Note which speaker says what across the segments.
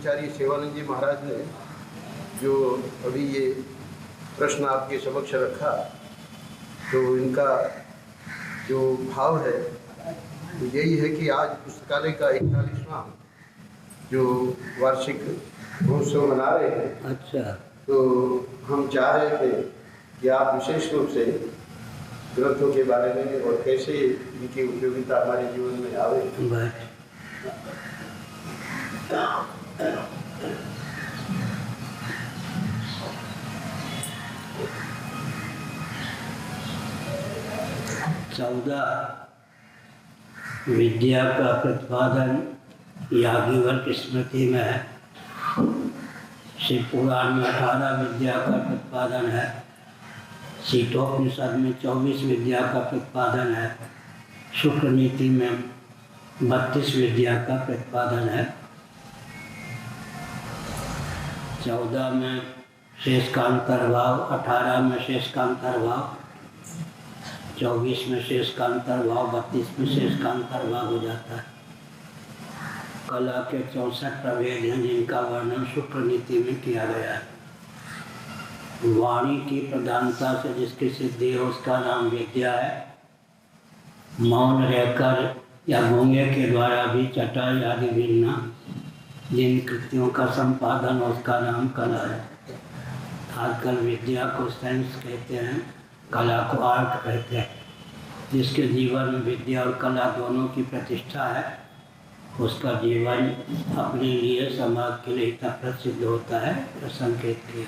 Speaker 1: आचार्य सेवानंद जी महाराज ने जो अभी ये प्रश्न आपके समक्ष रखा, तो इनका जो भाव है तो यही है कि आज पुस्तकालय का 41वां जो वार्षिक महोत्सव मना रहे हैं।
Speaker 2: अच्छा।
Speaker 1: तो हम चाह रहे थे कि आप विशेष रूप से ग्रंथों के बारे में और कैसे इनकी उपयोगिता हमारे जीवन में आवे।
Speaker 2: चौदह विद्या का प्रतिपादन याज्ञवल्क स्मृति में है। शिव पुराण में 18 विद्या का प्रतिपादन है। शीतोपनिषद में 24 विद्या का प्रतिपादन है। शुक्र नीति में 32 विद्या का प्रतिपादन है। 14 में शेष का अंतर्भाव, 18 में शेष का अंतर्भाव, 24 में शेष का अंतर्भाव, 32 में शेष का अंतर्भाव हो जाता है। कला के 64 प्रभेद हैं जिनका वर्णन शुक्र नीति में किया गया है। वाणी की प्रधानता से जिसकी सिद्धि है उसका नाम विद्या है। मौन रहकर या गूंगे के द्वारा भी चटाई आदि बीनना जिन कृतियों का संपादन उसका नाम कला है। आजकल विद्या को साइंस कहते हैं, कला को आर्ट कहते हैं। जिसके जीवन में विद्या और कला दोनों की प्रतिष्ठा है उसका जीवन अपने लिए समाज के लिए इतना प्रसिद्ध होता है। संकेत किया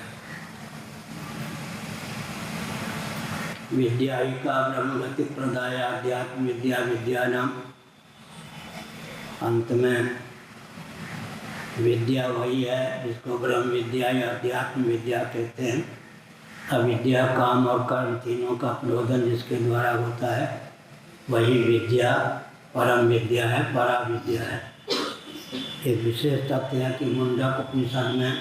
Speaker 2: विद्या ही का ब्रह्मगति प्रदाय अध्यात्म विद्या विद्यानाम। अंत में विद्या वही है जिसको ब्रह्म विद्या या अध्यात्म विद्या कहते हैं। अविद्या काम और कर्म तीनों का प्रबोधन जिसके द्वारा होता है वही विद्या परम विद्या है, परा विद्या है। एक विशेष तथ्य है कि मुंडक उपनिषद में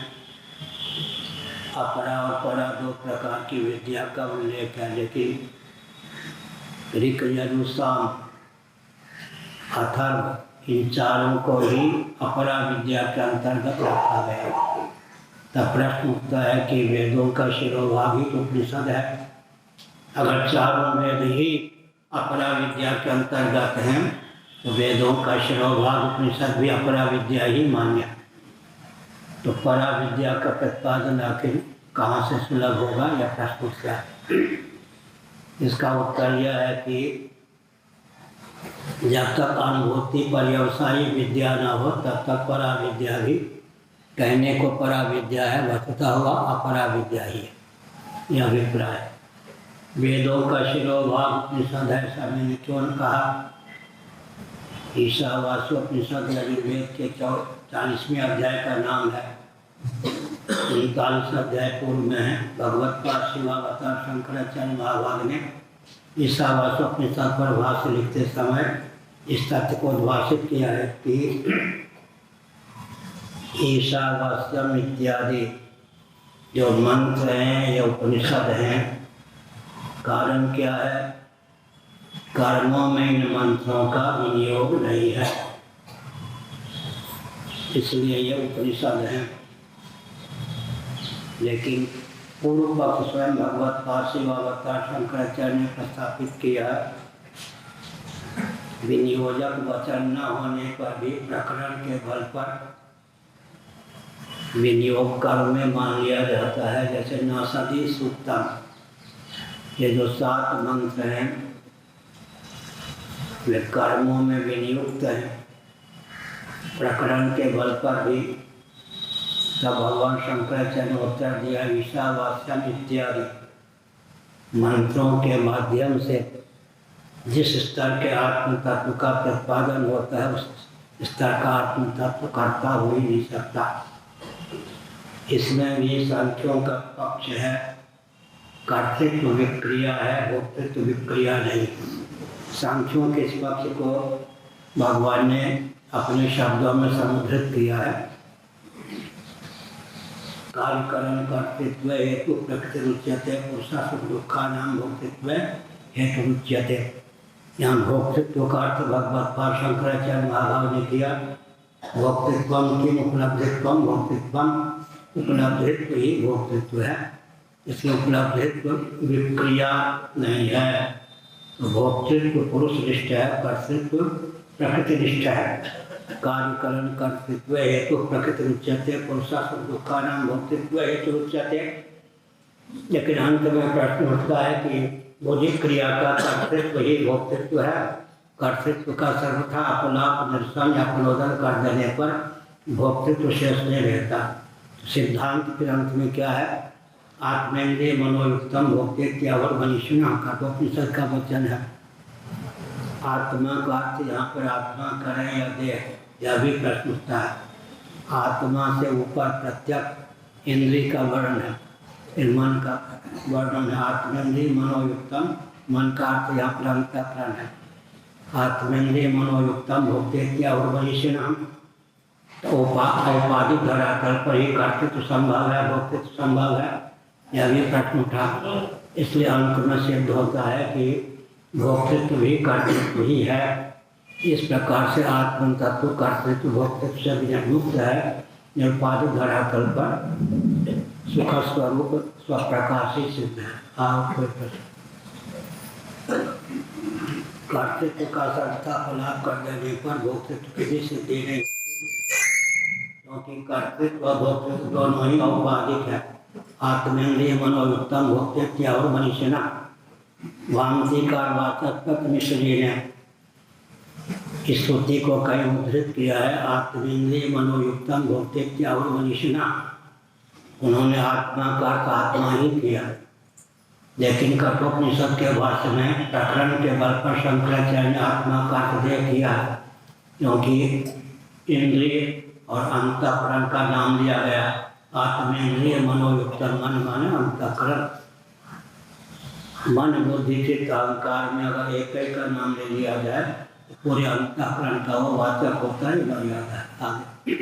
Speaker 2: अपरा और परा दो प्रकार की विद्या का उल्लेख है, लेकिन ऋक यजु साम अथर्व इन चारों को ही अपरा विद्या के अंतर्गत रखा गया। तब प्रश्न उठता है कि वेदों का शिरोभाग ही उपनिषद है। अगर चारों वेद ही अपरा विद्या के अंतर्गत हैं तो वेदों का शिरोभाग उपनिषद भी अपरा विद्या ही मान्य। तो परा विद्या का प्रतिपादन आखिर कहाँ से सुलभ होगा यह प्रश्न उठता है। इसका उत्तर यह है कि जब तक अनुभूति पर्यवसायी विद्या न हो तब तक परा विद्या भी कहने को परा विद्या है, वस्तुतः हुआ अपरा विद्या ही है। यह अभिप्राय है। वेदों का शिरोभाग उपनिषद है, ऐसा मैंने क्यों कहा। ईशावास्योपनिषद यजुर्वेद के 40वें अध्याय का नाम है। 39 अध्याय पूर्व में है। भगवत पाद शिवावतार शंकराचार्य महाभाग ने ईशावास्योपनिषद पर भाष्य लिखते समय इस तथ्य को उद्भाषित किया है कि ईशावास्यम इत्यादि जो मंत्र हैं या उपनिषद हैं, कारण क्या है? कर्मों में इन मंत्रों का विनियोग नहीं है, इसलिए ये उपनिषद हैं। लेकिन पूर्व पक्ष स्वयं भगवत पाद शिवावतार शंकराचार्य ने प्रस्थापित किया, विनियोजक वचन न होने पर भी प्रकरण के बल पर विनियोग कर्म में मान लिया जाता है। जैसे नासदी सूक्तम, ये जो 7 मंत्र हैं वे कर्मों में विनियुक्त हैं प्रकरण के बल पर भी। तब भगवान शंकराचार्य ने उत्तर दिया ईशावास्यम इत्यादि मंत्रों के माध्यम से जिस स्तर के आत्म तत्व का प्रतिपादन होता है उस स्तर का आत्म तत्व करता हो ही नहीं सकता। इसमें भी सांख्यों का पक्ष है, कर्तृत्व विक्रिया है, भोक्तृत्व विक्रिया नहीं। सांख्यों के इस पक्ष को भगवान ने अपने शब्दों में समुद्रित किया है। कार्यकरण कर्तृत्व हेतु प्रकृति रुच्यते पुरुषा सुख दुखा नाम भोक्तृत्व हेतु रुच्यते। यहाँ भोक्तृत्व का अर्थ भगवत पाद शंकराचार्य महाभाव ने किया भोक्तृत्वम किम उपलब्धित्वम भोक्तृत्वम, उपलब्धित्व ही भोक्तृत्व है। इसकी उपलब्धित्व विक्रिया नहीं है। तो भोक्तृत्व पुरुषनिष्ठ है, कर्तृत्व प्रकृतिनिष्ठ है। कार्यकरण कर्तृत्व हेतु प्रकृति उच्यते, पुरुषार्थ दुःखानां भोक्तृत्व हेतु उच्यते। लेकिन अंत में प्रश्न उठता है कि बौद्धिक क्रिया का कर्तृत्व ही भोक्तृत्व है। कर्तृत्व का सर्वथा अपलाप निरसन या अपलोदन कर देने पर भोक्तृत्व शेष नहीं रहता। सिद्धांत के अंत में क्या है? आत्मेन्द्रिय मनोयुक्तम भोक्तेत्यावर मनीषिणः का उपनिषद का वचन है। आत्मा का अर्थ यहाँ पर आत्मा करें या देह, यह भी प्रश्न उठता है। आत्मा से ऊपर प्रत्यक्ष इंद्रिय का वर्णन है, फिर मन का वर्णन है। आत्मेन्द्रिय मनोयुक्तम, मन का अर्थ यहाँ पर अंतःकरण है। आत्मेन्द्रिय मनोयुक्तम भोक्तेत्यावर मनीषिणः, तो औपाधिक धरातल पर ही कर्तृत्व संभव है, भोक्तृत्व संभव है, यह भी प्रश्न उठा। इसलिए अंत में सिद्ध होता है कि भोक्तृत्व भी कर्तृत्व ही है। इस प्रकार से आत्म तत्व कर्तृत्व भोक्तृत्व से मुक्त है, निरुपाधिक धरातल पर सुख स्वरूप स्वप्रकाशी सिद्ध है। कोई प्रश्न? कर्तृत्व का सर्वथा अपलाप कर देने पर भोक्तृत्व की भी सिद्धि नहीं, क्योंकि कर्तृत्व और भोक्तृत्व दोनों ही औपाधिक है। आत्मेन्द्रिय मनोयुक्तम भोक्तेत्यावर मनीषिणः, वामधिकार वाचक मिश्री ने इस स्तुति को कहीं उद्धृत किया है। आत्मेन्द्रिय मनोयुक्तम भोक्तेत्यावर मनीषिणः, उन्होंने आत्मा का अर्थ आत्मा ही किया। लेकिन कठोपनिषद के भाष्य में प्रकरण के बल पर शंकराचार्य ने आत्मा का अर्थ देह किया, क्योंकि इंद्रिय और अंतःकरण का नाम लिया गया। आत्मेन्द्रिय मनोयुक्त, मन माने अंतःकरण। मन बुद्धि चित्त अहंकार में अगर एक एक का नाम ले लिया जाए तो पूरे अंतःकरण का वो वाचक होता है, बन जाता है। आगे